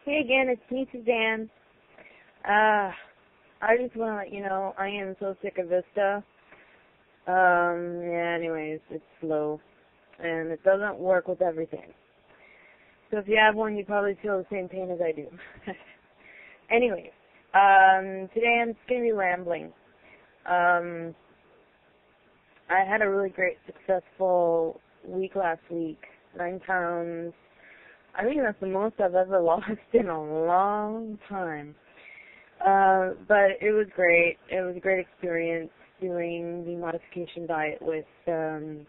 Hey again, it's me, Suzanne. I just want to let you know I am so sick of Vista. Yeah, anyways, it's slow, and it doesn't work with everything. So if you have one, you probably feel the same pain as I do. Anyways, today I'm just going to be rambling. I had a really great, successful week last week. 9 pounds. I think that's the most I've ever lost in a long time. But it was great. It was a great experience doing the modification diet with the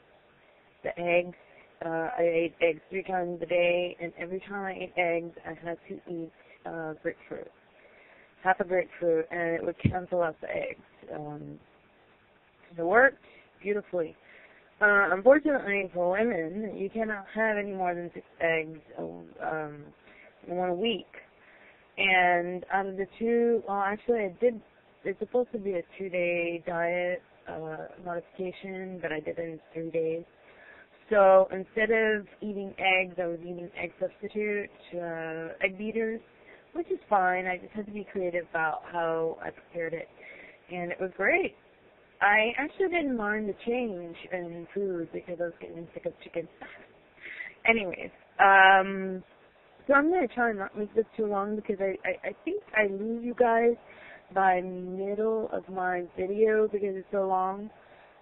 eggs. I ate eggs 3 times a day, and every time I ate eggs, I had to eat grapefruit. Half a grapefruit, and it would cancel out the eggs. It worked beautifully. Unfortunately for women, you cannot have any more than 6 eggs in 1 week. And out of the 2, well, actually it's supposed to be a 2-day diet modification, but I did it in 3 days. So instead of eating eggs, I was eating egg substitute, egg beaters, which is fine. I just had to be creative about how I prepared it. And it was great. I actually didn't mind the change in food because I was getting sick of chicken. Anyways, so I'm going to try and not make this too long because I think I lose you guys by middle of my video because it's so long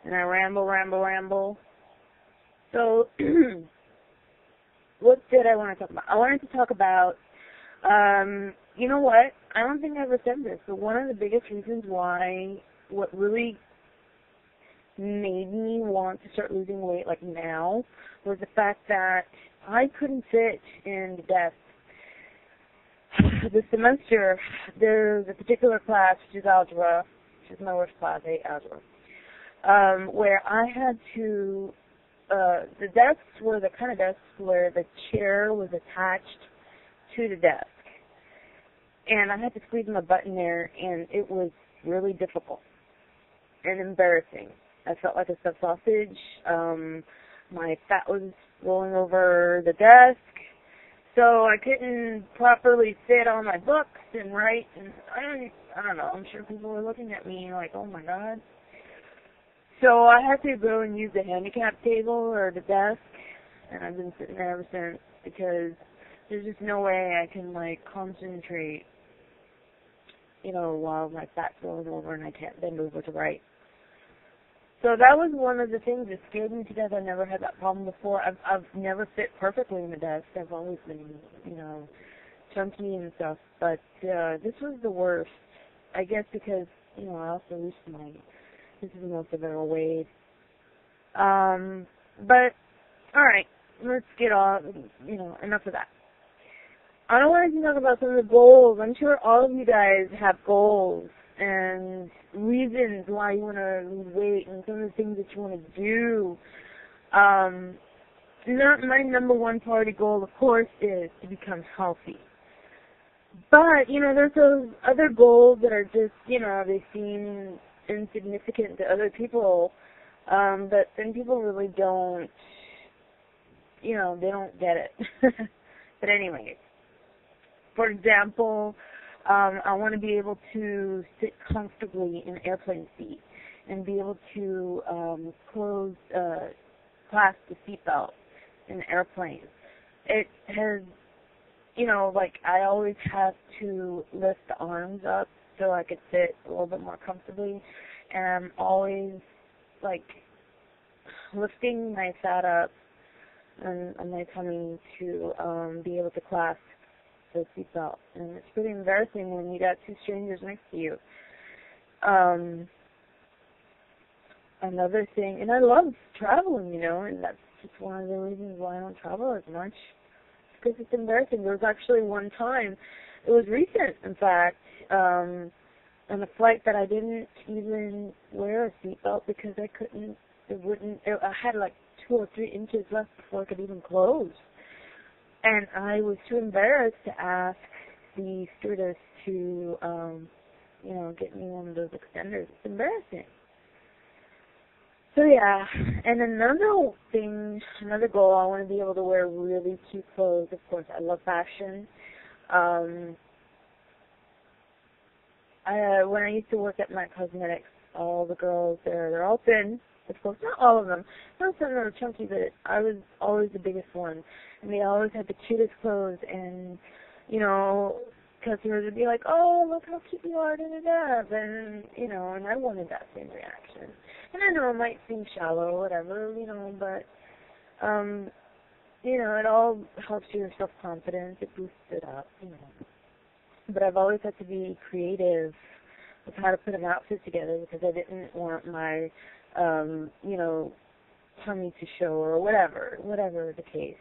and I ramble. So, what did I want to talk about? I wanted to talk about, you know what? I don't think I ever said this, but one of the biggest reasons why, what really made me want to start losing weight like now was the fact that I couldn't fit in the desk. This semester, there's a particular class, which is algebra, which is my worst class, I hate algebra, where I had to, the desks were the kind of desks where the chair was attached to the desk. And I had to squeeze my butt in there, and it was really difficult and embarrassing. I felt like a stuffed sausage. My fat was rolling over the desk, so I couldn't properly sit on my books and write. And I don't know. I'm sure people were looking at me like, "Oh my God." So I had to go and use the handicap table or the desk, and I've been sitting there ever since because there's just no way I can concentrate, while my fat's rolling over and I can't bend over to write. So that was one of the things that scared me to death. I never had that problem before. I've never fit perfectly in the desk. I've always been, chunky and stuff. But this was the worst. I guess because, I also reached this is the most I've ever weighed. But, alright, let's get off, enough of that. I wanted to talk about some of the goals. I'm sure all of you guys have goals and reasons why you want to lose weight and some of the things that you want to do. Not my number one priority goal, of course, is to become healthy. But, there's those other goals that are just, they seem insignificant to other people, but then people really don't, they don't get it. But anyways, for example, I want to be able to sit comfortably in an airplane seat and be able to clasp the seatbelt in an airplane. It has, I always have to lift the arms up so I could sit a little bit more comfortably, and I'm always, lifting my fat up and my tummy to be able to clasp the seatbelt, and it's pretty embarrassing when you got 2 strangers next to you. Another thing, and I love traveling, and that's just one of the reasons why I don't travel as much, because it's embarrassing. There was actually one time, it was recent, in fact, on a flight that I didn't even wear a seatbelt because I had 2 or 3 inches left before I could even close. And I was too embarrassed to ask the stewardess to, get me one of those extenders. It's embarrassing. So yeah, and another goal, I want to be able to wear really cute clothes. Of course, I love fashion. When I used to work at MAC Cosmetics, all the girls there, they're all thin, of course, not all of them. Some of them were chunky, but I was always the biggest one. And they always had the cutest clothes, and, you know, customers would be like, oh, look how cute you are, da-da-da. And, you know, and I wanted that same reaction. And I know it might seem shallow or whatever, you know, but, you know, it all helps your self-confidence. It boosts it up, you know. But I've always had to be creative with how to put an outfit together because I didn't want my, you know, tummy to show or whatever the case.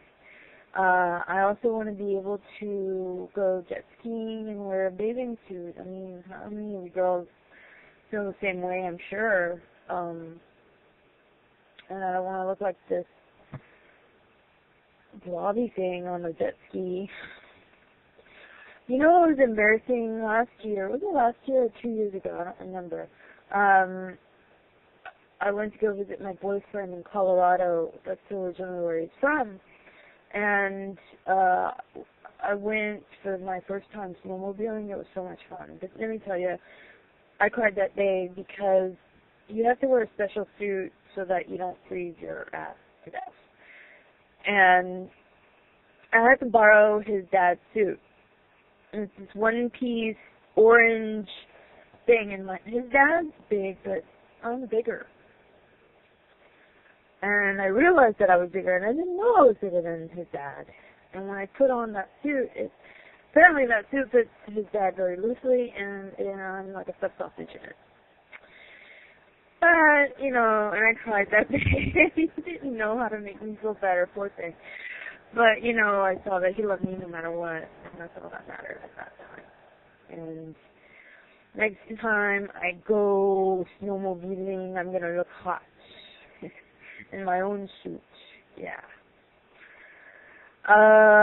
I also want to be able to go jet skiing and wear a bathing suit. I mean, how many of you girls feel the same way, I'm sure. And I don't want to look like this blobby thing on the jet ski. You know, it was embarrassing last year. Was it last year or 2 years ago? I don't remember. I went to go visit my boyfriend in Colorado. That's originally where he's from. And I went for my first time snowmobiling. It was so much fun. But let me tell you, I cried that day because you have to wear a special suit so that you don't freeze your ass to death. And I had to borrow his dad's suit. And it's this one-piece orange thing, and his dad's big, but I'm bigger. And I realized that I was bigger, and I didn't know I was bigger than his dad. And when I put on that suit, apparently that suit fits his dad very loosely, and I'm like a stuffed sausage in it. But, you know, and I cried that day. He didn't know how to make me feel better, poor thing. But, you know, I saw that he loved me no matter what, and that's all that mattered at that time. And next time I go snowmobiling, I'm going to look hot in my own suit. Yeah.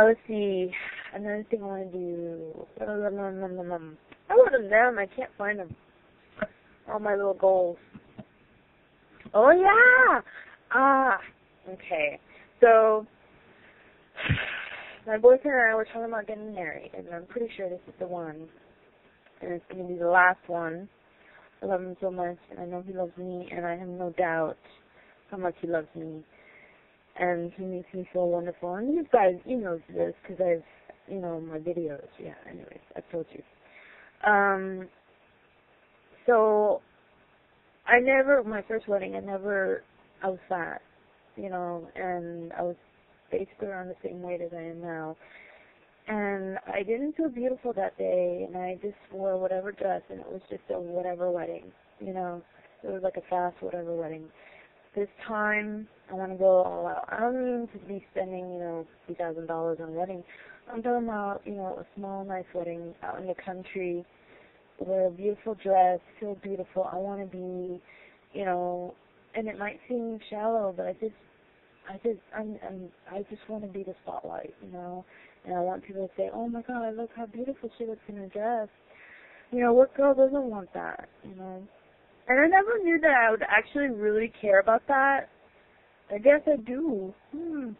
Let's see. Another thing I want to do. I wrote them down. I can't find them. All my little goals. Oh, yeah. Okay. So, my boyfriend and I were talking about getting married, and I'm pretty sure this is the one. And it's going to be the last one. I love him so much, and I know he loves me, and I have no doubt how much he loves me. And he makes me feel wonderful. And you guys, you know this, because I've, you know, my videos. Yeah, anyways, I've told you. So, my first wedding, I was fat, you know, and I was basically around the same weight as I am now. And I didn't feel beautiful that day, and I just wore whatever dress, and it was just a whatever wedding, you know. It was like a fast whatever wedding. This time, I want to go all out. I don't mean to be spending, you know, $2,000 on a wedding. I'm talking about, you know, a small, nice wedding out in the country, wear a beautiful dress, feel beautiful. I want to be, you know, and it might seem shallow, but I just want to be the spotlight, you know. And I want people to say, oh my God, look how beautiful she looks in her dress. You know, what girl doesn't want that, you know? And I never knew that I would actually really care about that. I guess I do. And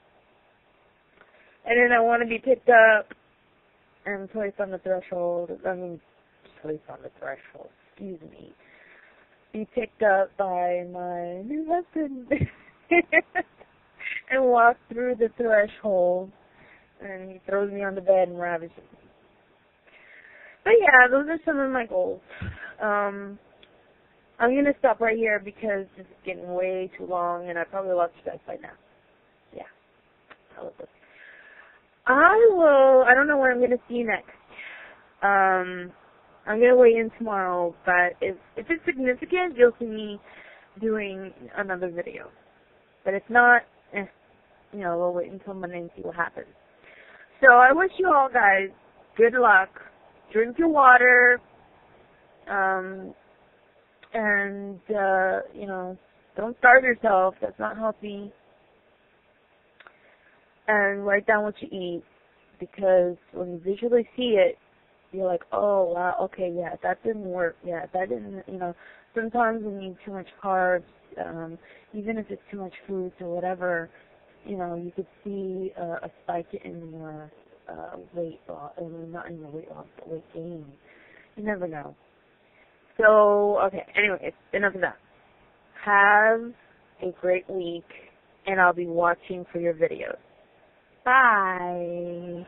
then I want to be picked up and placed on the threshold. Excuse me. Be picked up by my new husband and walk through the threshold, and he throws me on the bed and ravishes me. But yeah, those are some of my goals. I'm going to stop right here because this is getting way too long, and I probably lost you guys by now. Yeah. I don't know where I'm going to see you next. I'm going to weigh in tomorrow, but if it's significant, you'll see me doing another video. But if not, you know, we'll wait until Monday and see what happens. So I wish you all guys good luck. Drink your water. And, you know, don't starve yourself. That's not healthy. And write down what you eat, because when you visually see it, you're like, oh, wow, okay, yeah, that didn't work. Yeah, that didn't, you know, sometimes when you eat too much carbs, even if it's too much food or whatever, you know, you could see a spike in your weight loss, not even weight loss, but weight gain. You never know. So, okay, anyways, enough of that. Have a great week, and I'll be watching for your videos. Bye.